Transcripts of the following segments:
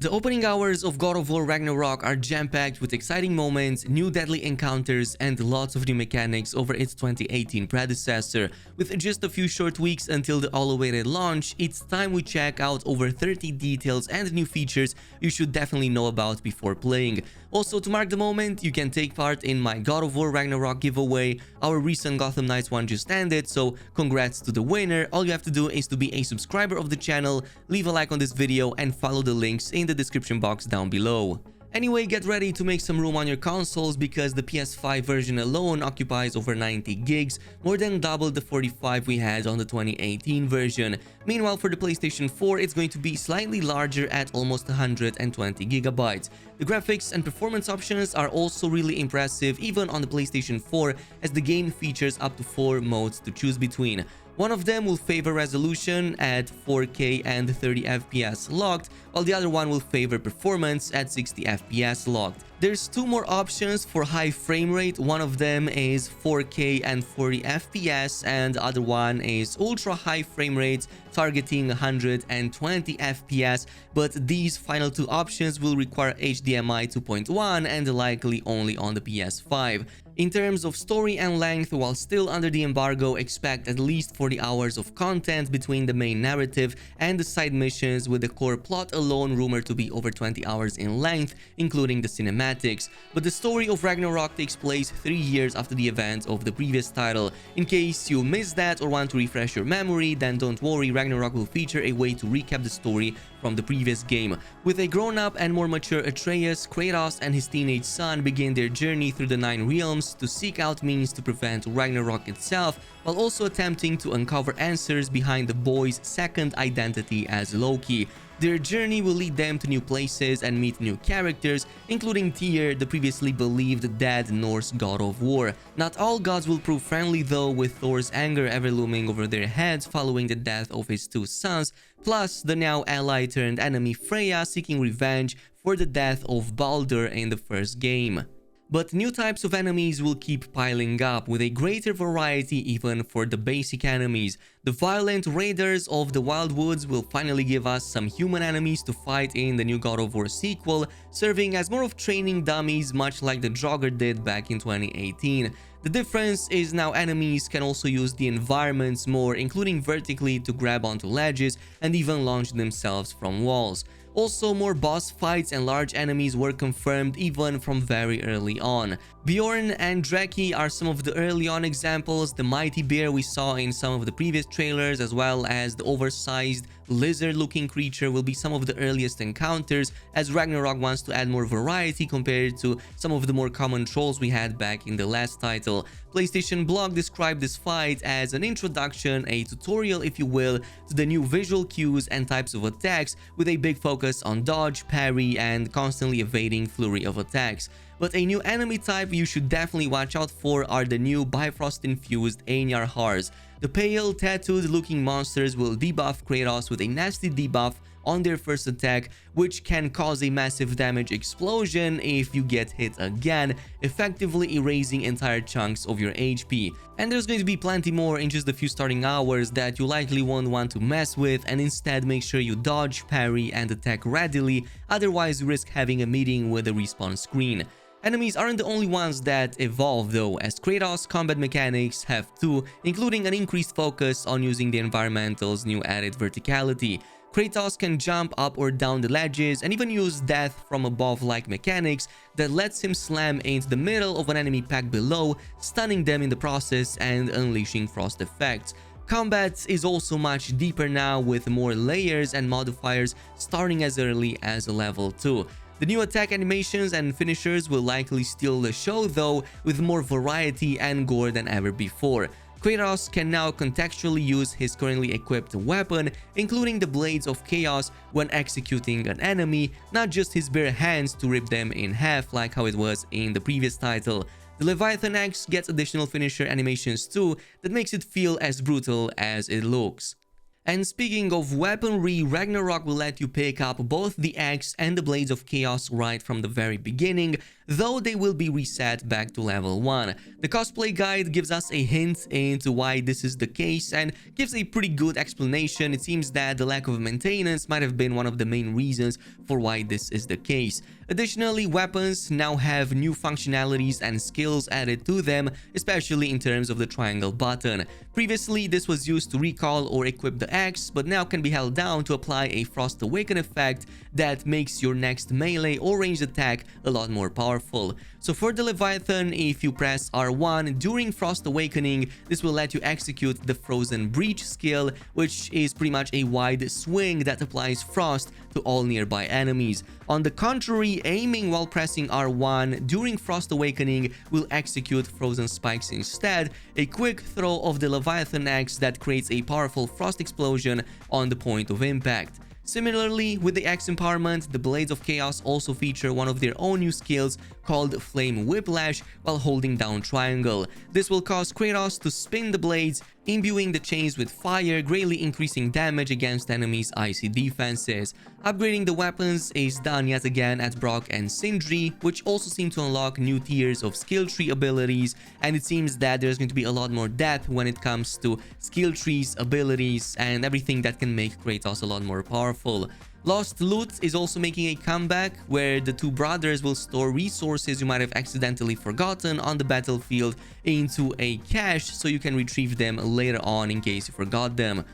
The opening hours of God of War Ragnarok are jam-packed with exciting moments, new deadly encounters, and lots of new mechanics over its 2018 predecessor. With just a few short weeks until the all-awaited launch, it's time we check out over 30 details and new features you should definitely know about before playing. Also, to mark the moment, you can take part in my God of War Ragnarok giveaway. Our recent Gotham Knights one just ended, so congrats to the winner. All you have to do is to be a subscriber of the channel, leave a like on this video, and follow the links in the description box down below. Anyway, get ready to make some room on your consoles because the PS5 version alone occupies over 90 gigs, more than double the 45 we had on the 2018 version. Meanwhile, for the PlayStation 4, it's going to be slightly larger at almost 120 gigabytes. The graphics and performance options are also really impressive even on the PlayStation 4, as the game features up to 4 modes to choose between. One of them will favor resolution at 4K and 30 FPS locked, while the other one will favor performance at 60 FPS locked. There's two more options for high frame rate. One of them is 4K and 40 FPS, and the other one is ultra high frame rates targeting 120 FPS, but these final two options will require HDMI 2.1 and likely only on the PS5. In terms of story and length, while still under the embargo, expect at least 40 hours of content between the main narrative and the side missions, with the core plot alone rumored to be over 20 hours in length, including the cinematics. But the story of Ragnarok takes place 3 years after the events of the previous title. In case you missed that or want to refresh your memory, then don't worry, Ragnarok will feature a way to recap the story from the previous game. With a grown-up and more mature Atreus, Kratos and his teenage son begin their journey through the 9 realms to seek out means to prevent Ragnarok itself, while also attempting to uncover answers behind the boy's second identity as Loki. Their journey will lead them to new places and meet new characters, including Tyr, the previously believed dead Norse god of war. Not all gods will prove friendly though, with Thor's anger ever looming over their heads following the death of his 2 sons, plus the now ally turned enemy Freya seeking revenge for the death of Baldur in the first game. But new types of enemies will keep piling up, with a greater variety even for the basic enemies. The violent raiders of the Wildwoods will finally give us some human enemies to fight in the new God of War sequel, serving as more of training dummies, much like the Draugr did back in 2018. The difference is now enemies can also use the environments more, including vertically to grab onto ledges and even launch themselves from walls. Also, more boss fights and large enemies were confirmed even from very early on. Bjorn and Dreki are some of the early on examples. The mighty bear we saw in some of the previous trailers, as well as the oversized lizard-looking creature, will be some of the earliest encounters, as Ragnarok wants to add more variety compared to some of the more common trolls we had back in the last title. PlayStation Blog described this fight as an introduction, a tutorial if you will, to the new visual cues and types of attacks, with a big focus on dodge, parry, and constantly evading flurry of attacks. But a new enemy type you should definitely watch out for are the new Bifrost-infused Einarhars. The pale, tattooed-looking monsters will debuff Kratos with a nasty debuff on their first attack, which can cause a massive damage explosion if you get hit again, effectively erasing entire chunks of your HP. And there's going to be plenty more in just a few starting hours that you likely won't want to mess with, and instead make sure you dodge, parry, and attack readily, otherwise you risk having a meeting with the respawn screen. Enemies aren't the only ones that evolve though, as Kratos' combat mechanics have too, including an increased focus on using the environmental's new added verticality. Kratos can jump up or down the ledges and even use death from above like mechanics that lets him slam into the middle of an enemy pack below, stunning them in the process and unleashing frost effects. Combat is also much deeper now, with more layers and modifiers starting as early as level 2. The new attack animations and finishers will likely steal the show though, with more variety and gore than ever before. Kratos can now contextually use his currently equipped weapon, including the Blades of Chaos, when executing an enemy, not just his bare hands to rip them in half like how it was in the previous title. The Leviathan Axe gets additional finisher animations too that makes it feel as brutal as it looks. And speaking of weaponry, Ragnarok will let you pick up both the axe and the blades of chaos right from the very beginning, though they will be reset back to level 1. The cosplay guide gives us a hint into why this is the case and gives a pretty good explanation. It seems that the lack of maintenance might have been one of the main reasons for why this is the case. Additionally, weapons now have new functionalities and skills added to them, especially in terms of the triangle button. Previously, this was used to recall or equip the axe, but now can be held down to apply a Frost Awaken effect that makes your next melee or ranged attack a lot more powerful. So for the Leviathan, if you press R1 during Frost Awakening, this will let you execute the Frozen Breach skill, which is pretty much a wide swing that applies frost to all nearby enemies. On the contrary, aiming while pressing R1 during Frost Awakening will execute Frozen Spikes instead, a quick throw of the Leviathan axe that creates a powerful frost explosion on the point of impact. Similarly, with the axe empowerment, the Blades of Chaos also feature one of their own new skills called Flame Whiplash while holding down triangle. This will cause Kratos to spin the blades, imbuing the chains with fire, greatly increasing damage against enemies' icy defenses. Upgrading the weapons is done yet again at Brock and Sindri, which also seem to unlock new tiers of skill tree abilities, and it seems that there's going to be a lot more depth when it comes to skill trees, abilities, and everything that can make Kratos a lot more powerful. Lost Loot is also making a comeback, where the two brothers will store resources you might have accidentally forgotten on the battlefield into a cache so you can retrieve them later on in case you forgot them.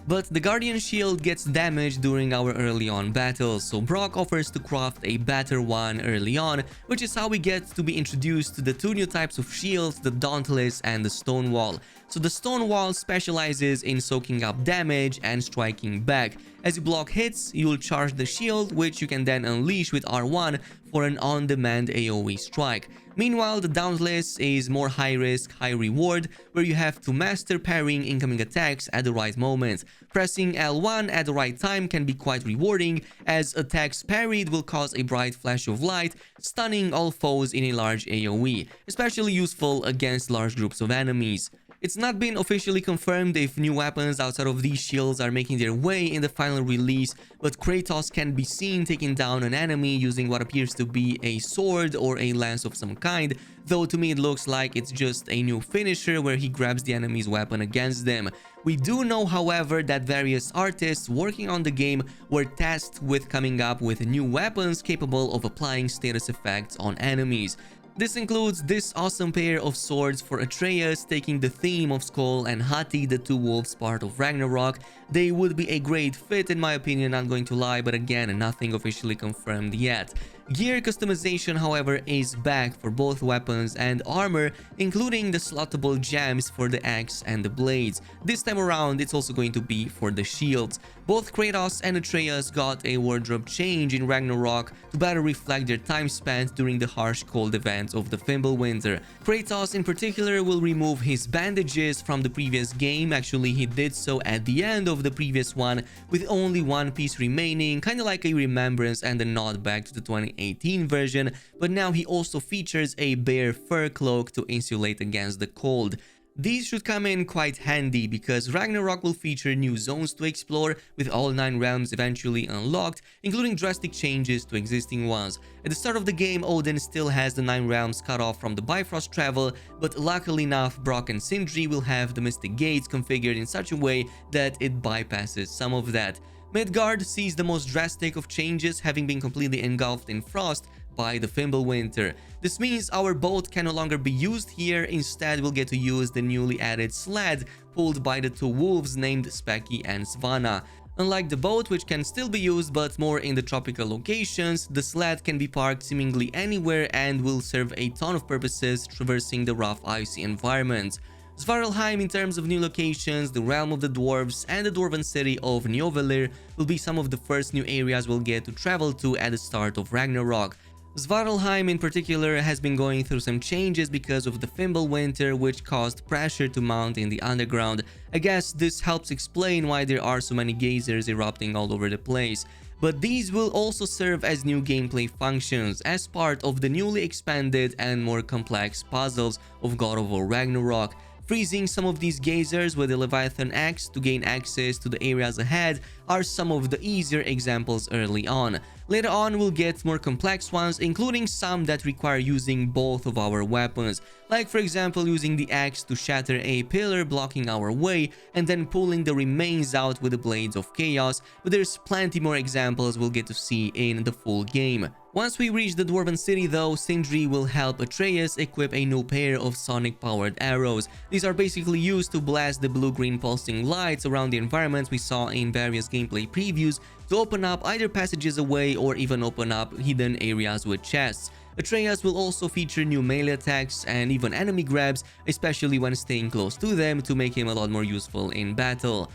But the Guardian Shield gets damaged during our early on battles, so Brock offers to craft a better one early on, which is how we get to be introduced to the two new types of shields, the Dauntless and the Stonewall. So the Stonewall specializes in soaking up damage and striking back. As you block hits, you'll charge the shield, which you can then unleash with R1 for an on-demand AoE strike. Meanwhile, the Dauntless is more high risk, high reward, where you have to master parrying incoming attacks at the right moment. Pressing L1 at the right time can be quite rewarding, as attacks parried will cause a bright flash of light, stunning all foes in a large AoE, especially useful against large groups of enemies. It's not been officially confirmed if new weapons outside of these shields are making their way in the final release, but Kratos can be seen taking down an enemy using what appears to be a sword or a lance of some kind, though to me it looks like it's just a new finisher where he grabs the enemy's weapon against them. We do know, however, that various artists working on the game were tasked with coming up with new weapons capable of applying status effects on enemies. This includes this awesome pair of swords for Atreus, taking the theme of Skoll and Hati, the two wolves part of Ragnarok. They would be a great fit in my opinion, not going to lie, but again, nothing officially confirmed yet. Gear customization, however, is back for both weapons and armor, including the slottable gems for the axe and the blades. This time around, it's also going to be for the shields. Both Kratos and Atreus got a wardrobe change in Ragnarok to better reflect their time spent during the harsh cold events of the Fimbulwinter. Kratos in particular will remove his bandages from the previous game. Actually, he did so at the end of the previous one, with only one piece remaining, kind of like a remembrance and a nod back to the 2018 version, but now he also features a bear fur cloak to insulate against the cold. These should come in quite handy because Ragnarok will feature new zones to explore, with all 9 realms eventually unlocked, including drastic changes to existing ones. At the start of the game, Odin still has the 9 realms cut off from the Bifrost travel, but luckily enough, Brock and Sindri will have the Mystic Gates configured in such a way that it bypasses some of that. Midgard sees the most drastic of changes, having been completely engulfed in frost by the Fimbulwinter. This means our boat can no longer be used here. Instead, we'll get to use the newly added sled pulled by the two wolves named Specky and Svanna. Unlike the boat, which can still be used but more in the tropical locations, the sled can be parked seemingly anywhere and will serve a ton of purposes traversing the rough icy environment. Svartalfheim, in terms of new locations, the realm of the dwarves, and the dwarven city of Njovelir will be some of the first new areas we'll get to travel to at the start of Ragnarok. Svartalfheim in particular has been going through some changes because of the Fimbulwinter, which caused pressure to mount in the underground. I guess this helps explain why there are so many geysers erupting all over the place. But these will also serve as new gameplay functions as part of the newly expanded and more complex puzzles of God of War Ragnarok. Freezing some of these geysers with the Leviathan axe to gain access to the areas ahead are some of the easier examples early on. Later on, we'll get more complex ones, including some that require using both of our weapons, like for example using the axe to shatter a pillar blocking our way and then pulling the remains out with the Blades of Chaos, but there's plenty more examples we'll get to see in the full game. Once we reach the Dwarven city though, Sindri will help Atreus equip a new pair of sonic-powered arrows. These are basically used to blast the blue-green pulsing lights around the environments we saw in various gameplay previews to open up either passages away or even open up hidden areas with chests. Atreus will also feature new melee attacks and even enemy grabs, especially when staying close to them to make him a lot more useful in battle.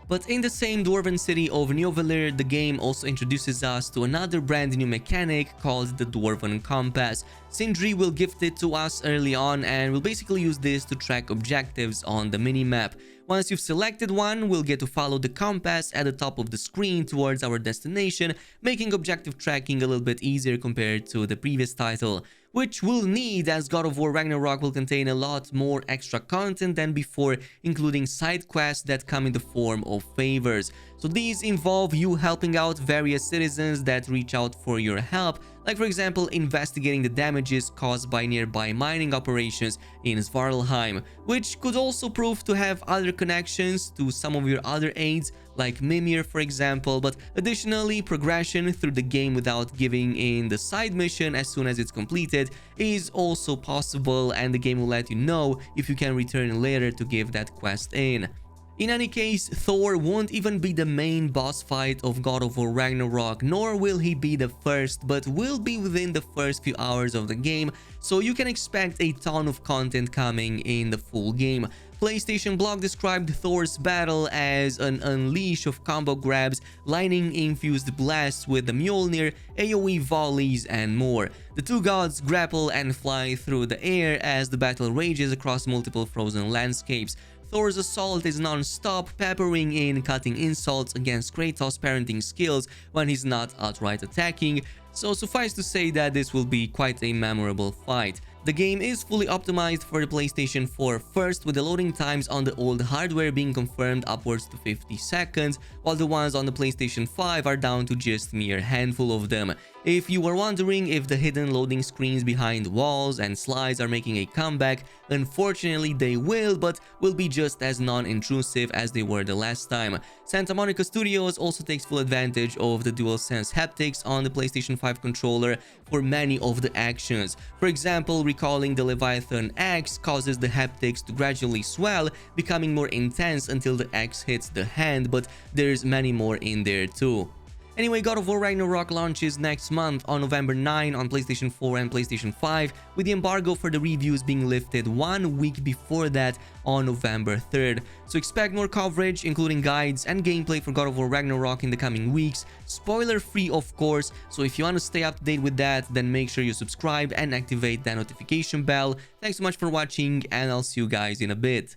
But in the same Dwarven city of Neovalir, the game also introduces us to another brand new mechanic called the Dwarven Compass. Sindri will gift it to us early on and we'll basically use this to track objectives on the minimap. Once you've selected one, we'll get to follow the compass at the top of the screen towards our destination, making objective tracking a little bit easier compared to the previous title, which we'll need as God of War Ragnarok will contain a lot more extra content than before, including side quests that come in the form of favors. So these involve you helping out various citizens that reach out for your help, like for example investigating the damages caused by nearby mining operations in Svartalfheim, which could also prove to have other connections to some of your other aids like Mimir for example, but additionally progression through the game without giving in the side mission as soon as it's completed is also possible, and the game will let you know if you can return later to give that quest in. In any case, Thor won't even be the main boss fight of God of War Ragnarok, nor will he be the first, but will be within the first few hours of the game, so you can expect a ton of content coming in the full game. PlayStation blog described Thor's battle as an unleash of combo grabs, lightning infused blasts with the Mjolnir, AoE volleys, and more. The two gods grapple and fly through the air as the battle rages across multiple frozen landscapes. Thor's assault is non-stop, peppering in cutting insults against Kratos' parenting skills when he's not outright attacking, so suffice to say that this will be quite a memorable fight. The game is fully optimized for the PlayStation 4 first, with the loading times on the old hardware being confirmed upwards to 50 seconds, while the ones on the PlayStation 5 are down to just mere handful of them. If you were wondering if the hidden loading screens behind walls and slides are making a comeback, unfortunately they will, but will be just as non-intrusive as they were the last time. Santa Monica Studios also takes full advantage of the DualSense haptics on the PlayStation 5 controller for many of the actions. For example, recalling the Leviathan axe causes the haptics to gradually swell, becoming more intense until the axe hits the hand, but there's many more in there too. Anyway, God of War Ragnarok launches next month on November 9 on PlayStation 4 and PlayStation 5, with the embargo for the reviews being lifted 1 week before that on November 3rd. So expect more coverage, including guides and gameplay for God of War Ragnarok in the coming weeks, spoiler-free of course, so if you want to stay up to date with that, then make sure you subscribe and activate that notification bell. Thanks so much for watching, and I'll see you guys in a bit.